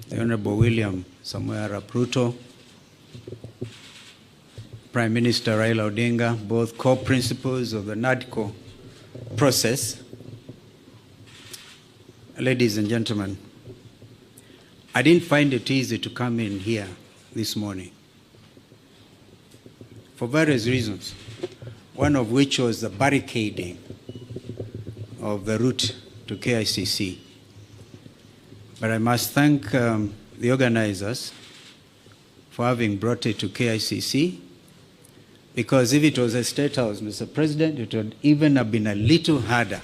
the Honorable William Ruto, Prime Minister Raila Odinga, both co-principals of the NADCO process. Ladies and gentlemen, I didn't find it easy to come in here this morning for various reasons, one of which was the barricading of the route to KICC. But I must thank the organizers for having brought it to KICC, because if it was a State House, Mr. President, it would even have been a little harder.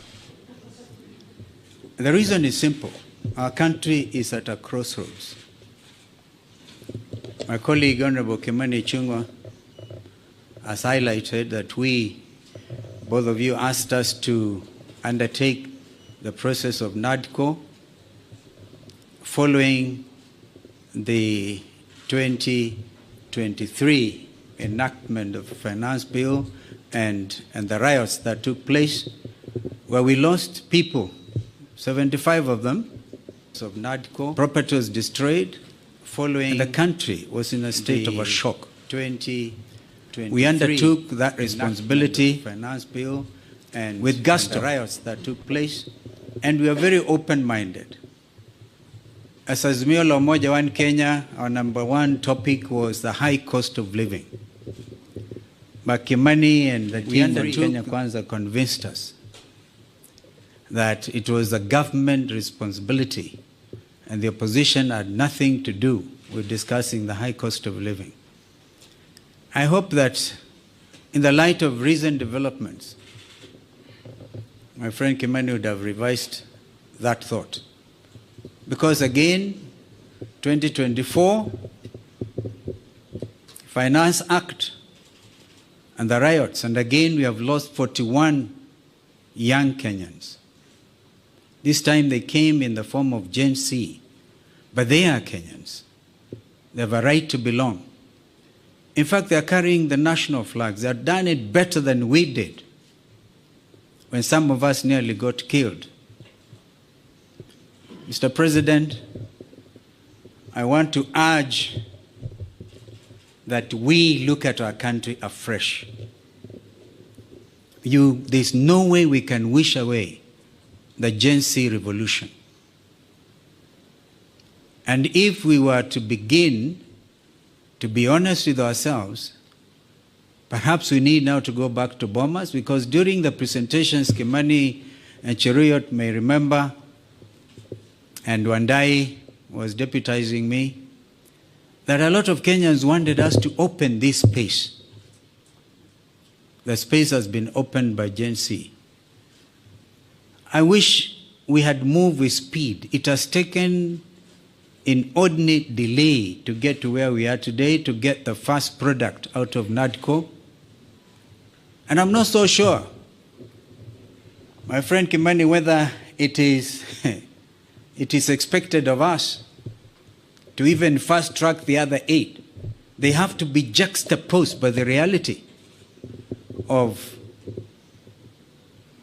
The reason is simple. Our country is at a crossroads. My colleague, Honorable Kimani Ichung'wah, has highlighted that both of you asked us to undertake the process of NADCO following the 2023 enactment of the Finance Bill and the riots that took place, where we lost people, 75 of them, of NADCO. Property was destroyed, and the country was in a state of a shock. We undertook that responsibility, Finance Bill, and with gusto, the riots that took place, and we are very open-minded. As Azimio la Umoja One Kenya, our number one topic was the high cost of living. But Kimani and the team at Kenya Kwanza convinced us that it was a government responsibility and the opposition had nothing to do with discussing the high cost of living. I hope that in the light of recent developments, my friend Kimani would have revised that thought. Because again, 2024, Finance Act and the riots, and again we have lost 41 young Kenyans. This time they came in the form of Gen Z, but they are Kenyans. They have a right to belong. In fact, they are carrying the national flags. They have done it better than we did when some of us nearly got killed. Mr. President, I want to urge that we look at our country afresh. There's no way we can wish away the Gen Z revolution. And if we were to begin to be honest with ourselves, perhaps we need now to go back to Bomas, because during the presentations, Kimani and Cheruiyot may remember, and Wandai was deputizing me, that a lot of Kenyans wanted us to open this space. The space has been opened by Gen Z. I wish we had moved with speed. It has taken inordinate delay to get to where we are today, to get the first product out of NADCO. And I'm not so sure, my friend Kimani, whether it is expected of us to even fast track the other 8. They have to be juxtaposed by the reality of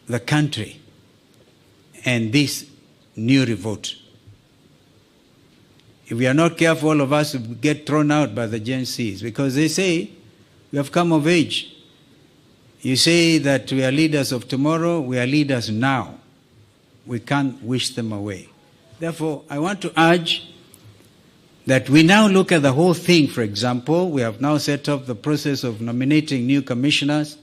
the country and this new revolt. If we are not careful, all of us will get thrown out by the Gen Zs, because they say we have come of age. You say that we are leaders of tomorrow, we are leaders now. We can't wish them away. Therefore, I want to urge that we now look at the whole thing. For example, we have now set up the process of nominating new commissioners.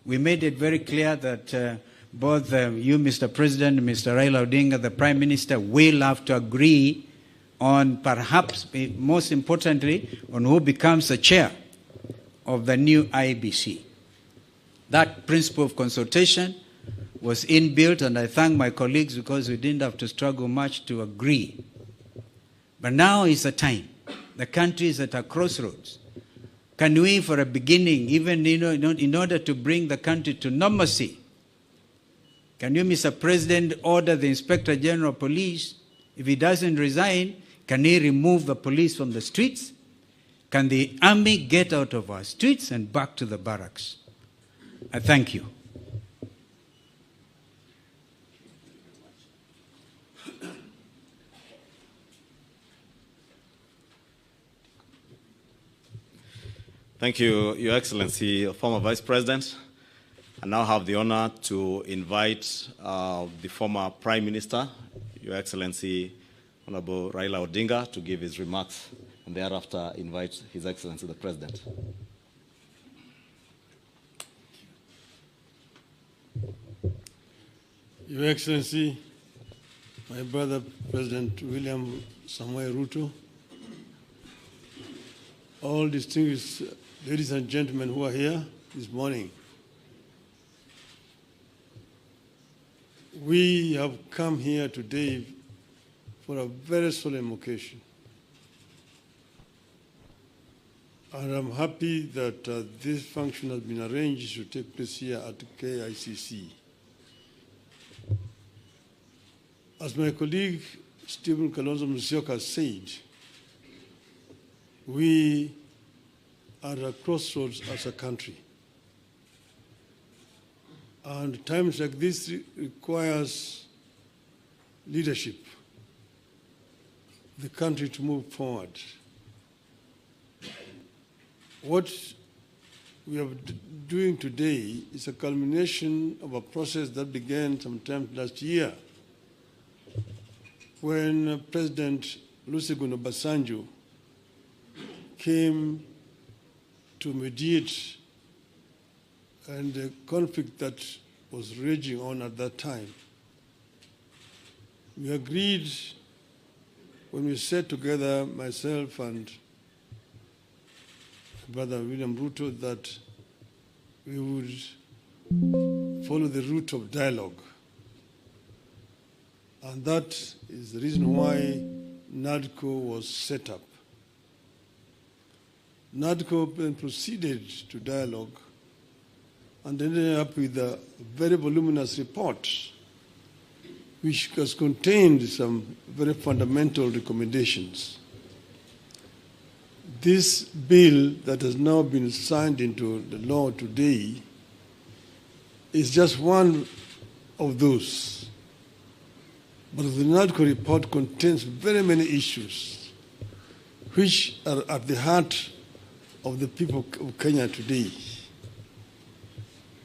We made it very clear that both you, Mr. President, and Mr. Raila Odinga, the Prime Minister, will have to agree on, perhaps most importantly, on who becomes the chair of the new IEBC. That principle of consultation was inbuilt, and I thank my colleagues because we didn't have to struggle much to agree. But now is the time. The country is at a crossroads. Can we, for a beginning, even in order to bring the country to normalcy, can you, Mr. President, order the Inspector General of Police, if he doesn't resign, can he remove the police from the streets? Can the army get out of our streets and back to the barracks? I thank you. Thank you, Your Excellency, former Vice President. I now have the honor to invite the former Prime Minister, Your Excellency, Honorable Raila Odinga, to give his remarks, and thereafter invite His Excellency the President. Your Excellency, my brother President William Ruto, all distinguished ladies and gentlemen who are here this morning, we have come here today for a very solemn occasion. And I'm happy that this function has been arranged to take place here at KICC. As my colleague Stephen Kalonzo Musyoka said, we are at a crossroads as a country. And times like this requires leadership, the country to move forward. What we are doing today is a culmination of a process that began sometime last year when President Olusegun Obasanjo came to mediate and the conflict that was raging on at that time. We agreed when we sat together, myself and Brother William Ruto, that we would follow the route of dialogue. And that is the reason why NADCO was set up. NADCO then proceeded to dialogue and ended up with a very voluminous report which has contained some very fundamental recommendations. This bill that has now been signed into the law today is just one of those. But the NADCO report contains very many issues which are at the heart of the people of Kenya today.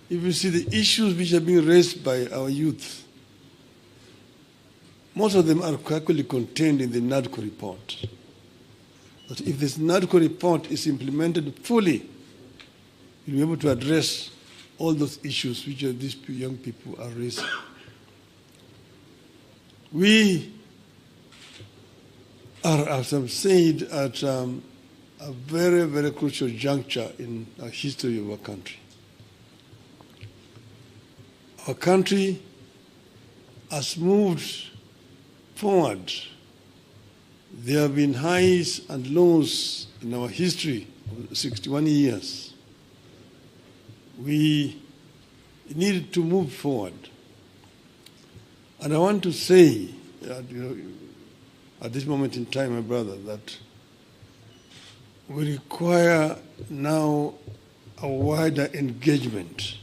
If you see the issues which are being raised by our youth, most of them are actually contained in the NADCO report. But if this NADCO report is implemented fully, you'll be able to address all those issues which these young people are raising. We are, as I've said, at a very, very crucial juncture in the history of our country. Our country has moved forward. There have been highs and lows in our history of 61 years. We need to move forward. And I want to say, at this moment in time, my brother, that we require now a wider engagement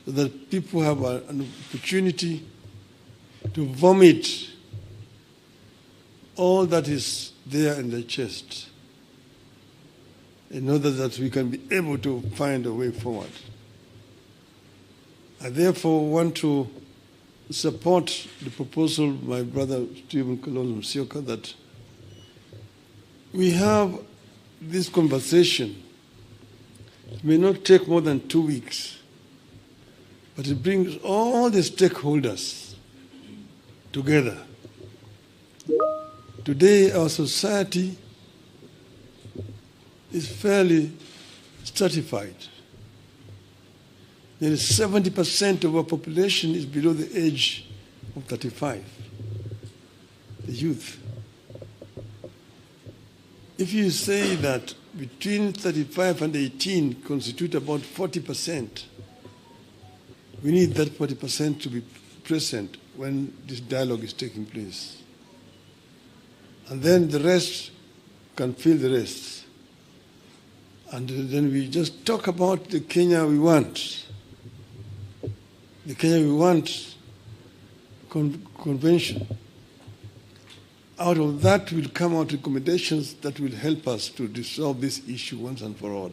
so that people have an opportunity to vomit all that is there in their chest in order that we can be able to find a way forward. I therefore want to support the proposal of my brother Stephen Kalonzo Musyoka that we have this conversation. It may not take more than 2 weeks, but it brings all the stakeholders together. Today, our society is fairly stratified. Nearly 70% of our population is below the age of 35, the youth. If you say that between 35 and 18 constitute about 40%, we need that 40% to be present when this dialogue is taking place. And then the rest can fill the rest. And then we just talk about the Kenya we want. The Kenya we want convention. out of that will come out recommendations that will help us to resolve this issue once and for all.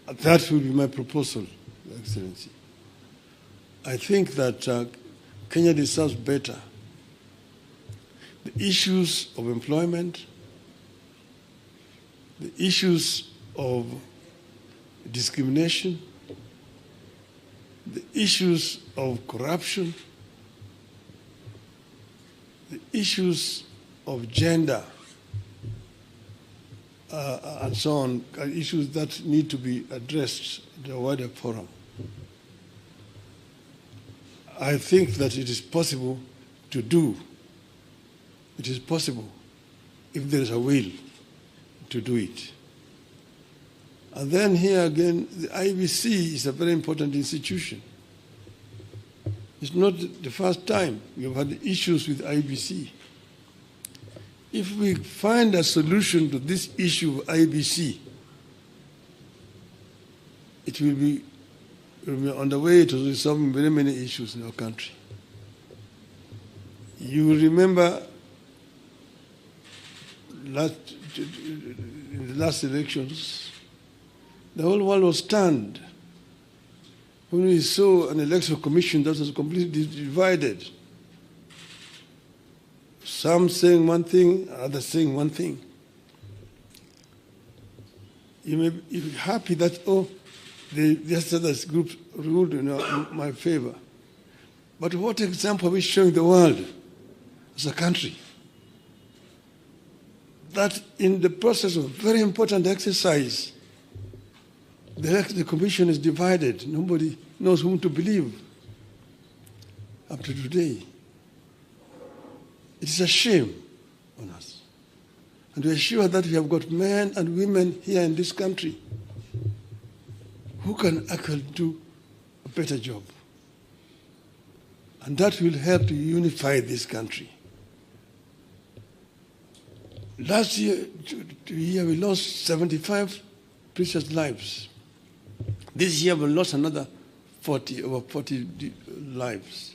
That will be my proposal, Your Excellency. I think that Kenya deserves better. The issues of employment, the issues of discrimination, the issues of corruption, the issues of gender, and so on, are issues that need to be addressed in a wider forum. I think that it is possible to do. It is possible if there is a will to do it. And then here again, the IEBC is a very important institution. It's not the first time we have had issues with IEBC. If we find a solution to this issue of IEBC, it will be on the way to resolving very many issues in our country. You will remember in the last elections, the whole world was stunned when we saw an electoral commission that was completely divided. Some saying one thing, others saying one thing. You may be happy that, the other group ruled in my favor. But what example are we showing the world as a country? That in the process of a very important exercise, the commission is divided. Nobody knows whom to believe up to today. It is a shame on us. And we are sure that we have got men and women here in this country who can actually do a better job. And that will help to unify this country. Last year, we lost 75 precious lives. This year we lost another over 40 lives.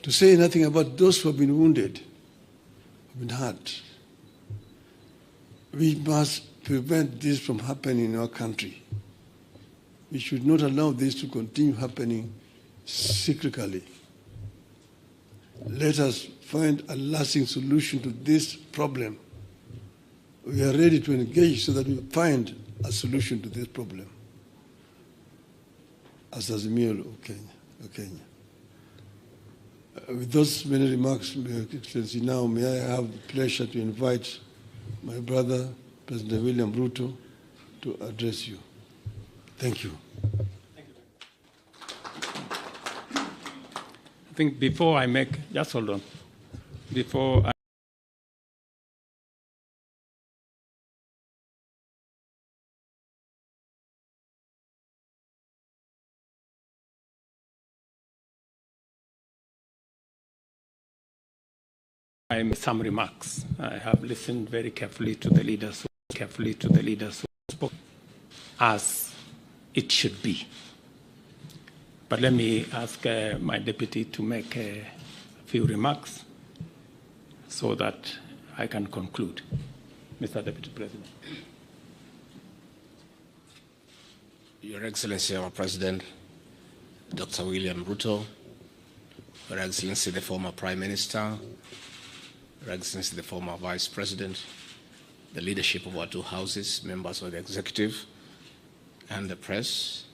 To say nothing about those who have been wounded, who have been hurt. We must prevent this from happening in our country. We should not allow this to continue happening cyclically. Let us find a lasting solution to this problem. We are ready to engage so that we find a solution to this problem. As Azimio of Kenya. With those many remarks, Your Excellency, now may I have the pleasure to invite my brother, President William Ruto, to address you. Thank you. Thank you. I think before I make, just hold on. Before I make some remarks. I have listened very carefully to the leaders who spoke, as it should be. But let me ask my deputy to make a few remarks so that I can conclude. Mr. Deputy President. Your Excellency, our President, Dr. William Ruto, Your Excellency, the former Prime Minister, Your Excellency, the former Vice President, the leadership of our two houses, members of the executive, and the press.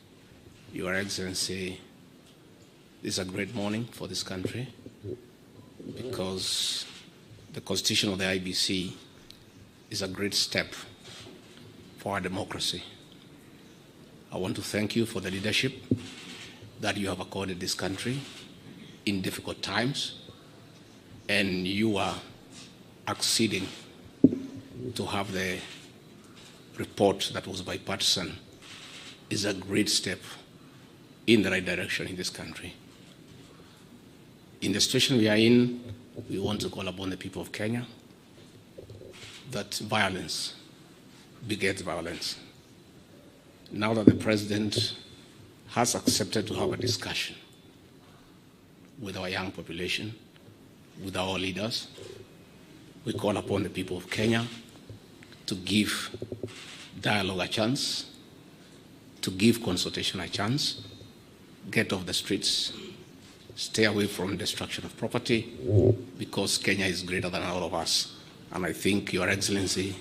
Your Excellency, this is a great morning for this country because the constitution of the IEBC is a great step for our democracy. I want to thank you for the leadership that you have accorded this country in difficult times, and you are acceding to have the report that was bipartisan is a great step in the right direction in this country. In the situation we are in, we want to call upon the people of Kenya that violence begets violence. Now that the President has accepted to have a discussion with our young population, with our leaders. We call upon the people of Kenya to give dialogue a chance, to give consultation a chance, get off the streets, stay away from destruction of property, because Kenya is greater than all of us. And I think, Your Excellency,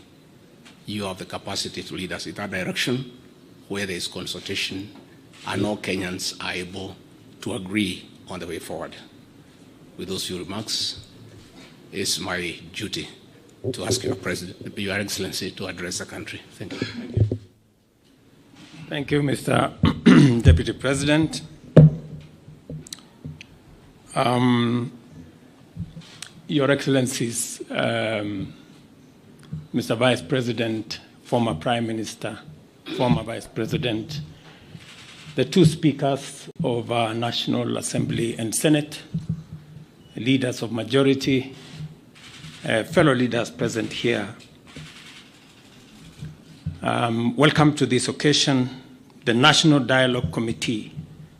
you have the capacity to lead us in that direction, where there is consultation and all Kenyans are able to agree on the way forward. With those few remarks, it's my duty to ask Your Excellency to address the country. Thank you. Thank you, Mr. Deputy President. Your Excellencies, Mr. Vice President, former Prime Minister, former Vice President, the two speakers of our National Assembly and Senate, leaders of majority, fellow leaders present here. Welcome to this occasion. The National Dialogue Committee,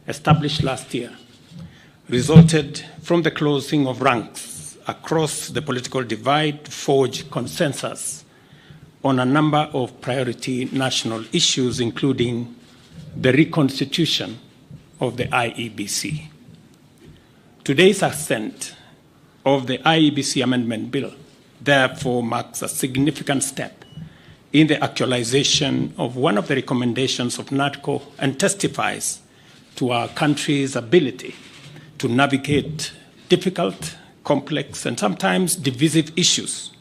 established last year, resulted from the closing of ranks across the political divide to forge consensus on a number of priority national issues, including the reconstitution of the IEBC. Today's assent of the IEBC Amendment Bill therefore marks a significant step in the actualization of one of the recommendations of NADCO and testifies to our country's ability to navigate difficult, complex, and sometimes divisive issues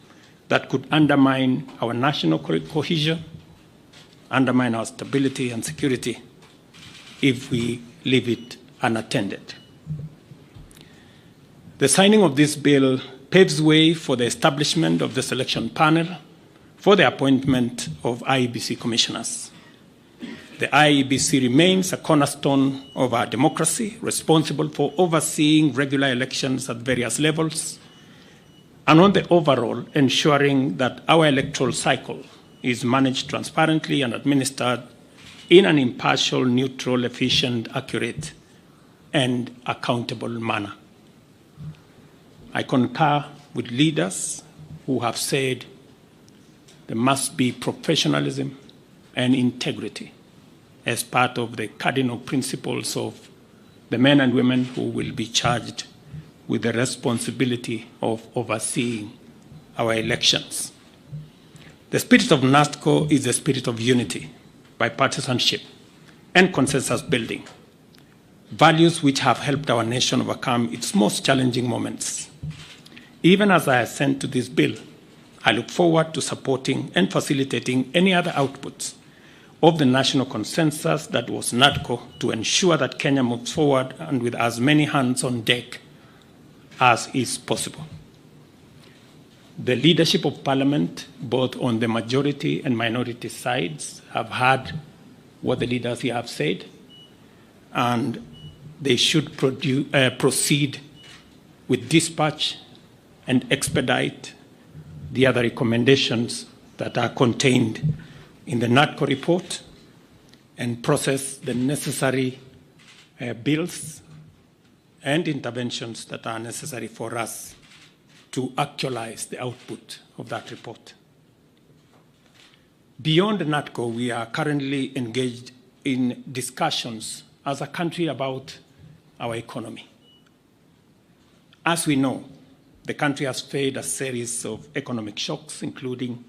that could undermine our national cohesion, undermine our stability and security if we leave it unattended. The signing of this bill paves way for the establishment of the selection panel for the appointment of IEBC commissioners. The IEBC remains a cornerstone of our democracy, responsible for overseeing regular elections at various levels, and on the overall, ensuring that our electoral cycle is managed transparently and administered in an impartial, neutral, efficient, accurate, and accountable manner. I concur with leaders who have said there must be professionalism and integrity as part of the cardinal principles of the men and women who will be charged with the responsibility of overseeing our elections. The spirit of NADCO is the spirit of unity, bipartisanship, and consensus building, values which have helped our nation overcome its most challenging moments. Even as I assent to this bill, I look forward to supporting and facilitating any other outputs of the national consensus that was NADCO to ensure that Kenya moves forward and with as many hands on deck as is possible. The leadership of Parliament, both on the majority and minority sides, have heard what the leaders here have said, and they should proceed with dispatch and expedite the other recommendations that are contained in the NADCO report and process the necessary bills and interventions that are necessary for us to actualize the output of that report. Beyond NADCO, we are currently engaged in discussions as a country about our economy. As we know, the country has faced a series of economic shocks, including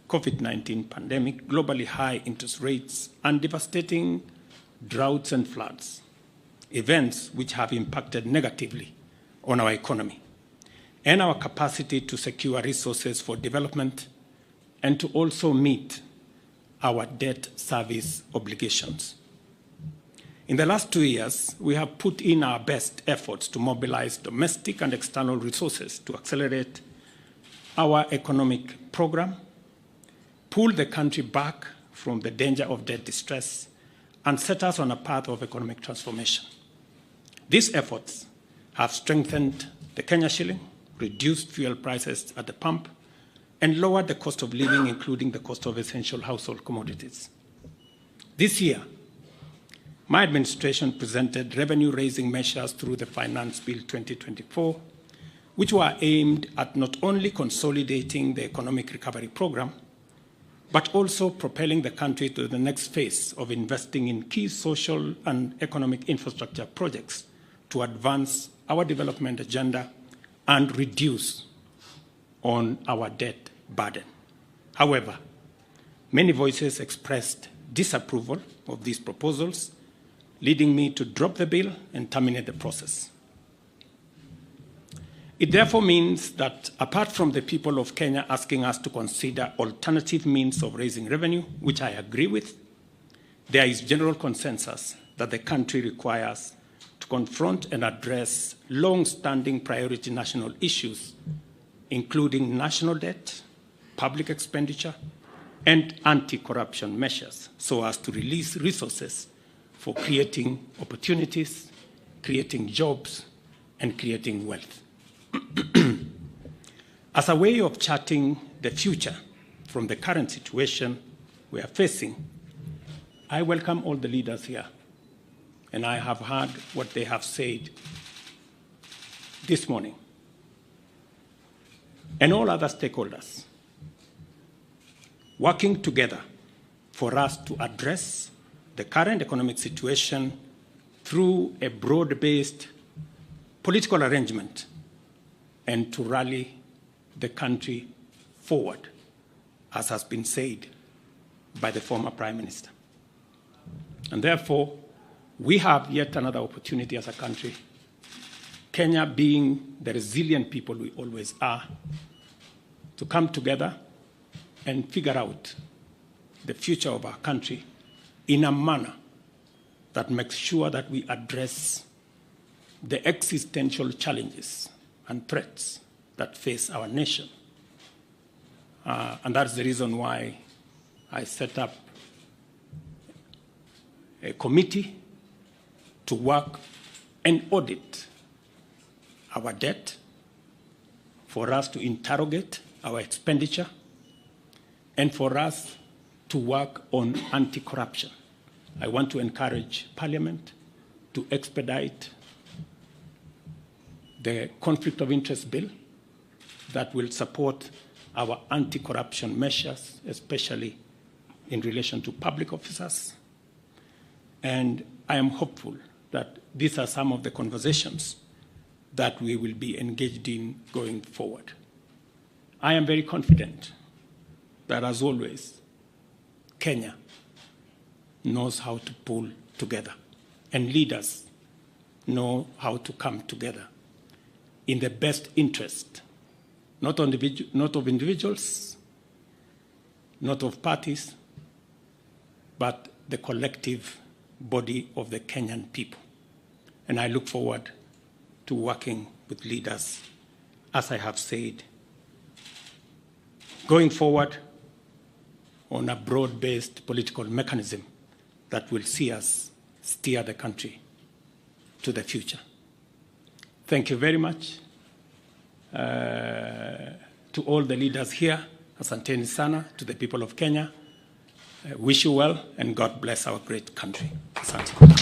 COVID-19 pandemic, globally high interest rates, and devastating droughts and floods, events which have impacted negatively on our economy and our capacity to secure resources for development and to also meet our debt service obligations. In the last 2 years, we have put in our best efforts to mobilize domestic and external resources to accelerate our economic program, pull the country back from the danger of debt distress, and set us on a path of economic transformation. These efforts have strengthened the Kenya shilling, reduced fuel prices at the pump, and lowered the cost of living, including the cost of essential household commodities. This year, my administration presented revenue-raising measures through the Finance Bill 2024 which were aimed at not only consolidating the economic recovery program, but also propelling the country to the next phase of investing in key social and economic infrastructure projects to advance our development agenda and reduce on our debt burden. However, many voices expressed disapproval of these proposals, leading me to drop the bill and terminate the process. It therefore means that apart from the people of Kenya asking us to consider alternative means of raising revenue, which I agree with, there is general consensus that the country requires to confront and address long-standing priority national issues, including national debt, public expenditure, and anti-corruption measures, so as to release resources for creating opportunities, creating jobs, and creating wealth. As a way of charting the future from the current situation we are facing, I welcome all the leaders here, and I have heard what they have said this morning, and all other stakeholders working together for us to address the current economic situation through a broad-based political arrangement and to rally the country forward, as has been said by the former Prime Minister. And therefore, we have yet another opportunity as a country, Kenya being the resilient people we always are, to come together and figure out the future of our country in a manner that makes sure that we address the existential challenges and threats that face our nation. And that's the reason why I set up a committee to work and audit our debt, for us to interrogate our expenditure, and for us to work on anti-corruption. I want to encourage Parliament to expedite the conflict of interest bill that will support our anti-corruption measures, especially in relation to public officers. And I am hopeful that these are some of the conversations that we will be engaged in going forward. I am very confident that, as always, Kenya knows how to pull together, and leaders know how to come together in the best interest, not of individuals, not of parties, but the collective body of the Kenyan people. And I look forward to working with leaders, as I have said, going forward on a broad-based political mechanism that will see us steer the country to the future. Thank you very much to all the leaders here. Asanteni sana to the people of Kenya. Wish you well, and God bless our great country. Asante.